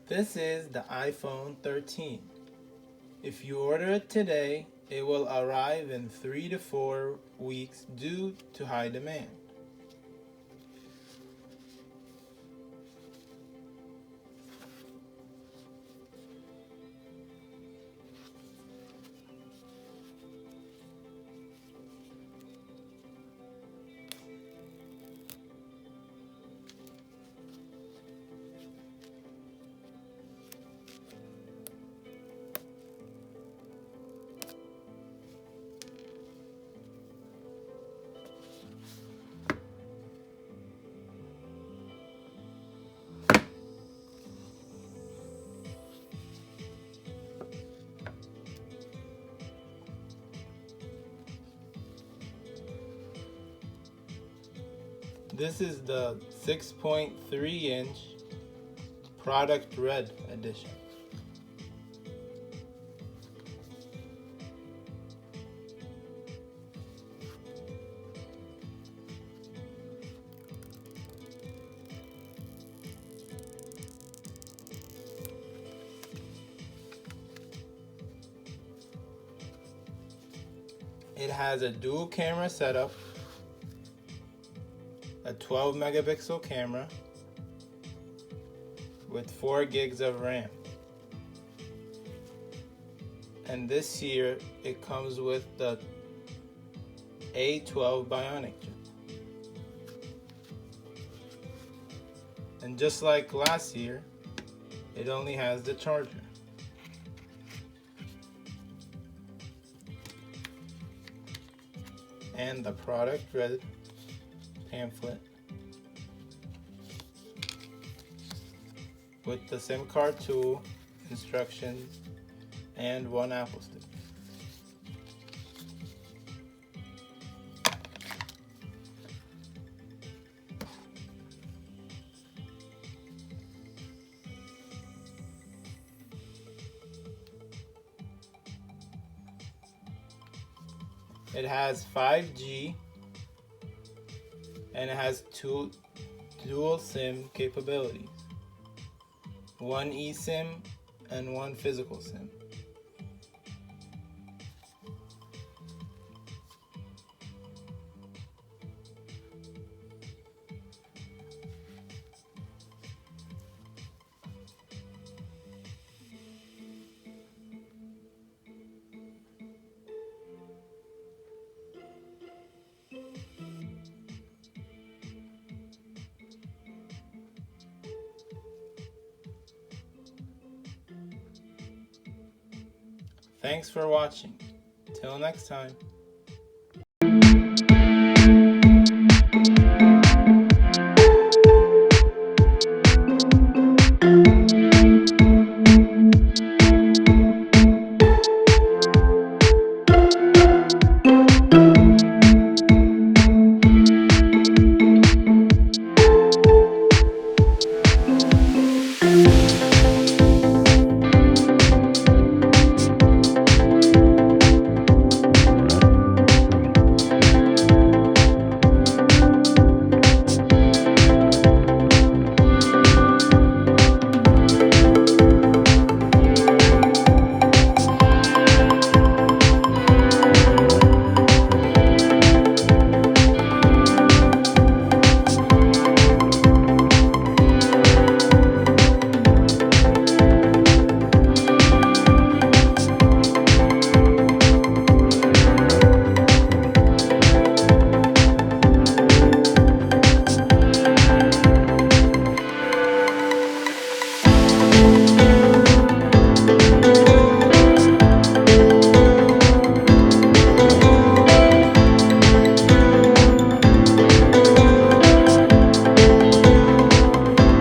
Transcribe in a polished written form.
This is the iPhone 13. If you order it today, it will arrive in 3 to 4 weeks due to high demand. This is the 6.3-inch Product Red edition. It has a dual camera setup, a 12 megapixel camera with 4 gigs of RAM. And this year it comes with the A15 Bionic Chip. And just like last year, it only has the charger. And the Product Red pamphlet with the SIM card tool, instructions, and 1 Apple stick. It has 5G and it has 2 dual SIM capabilities, 1 eSIM and 1 physical SIM. Thanks for watching. Till next time.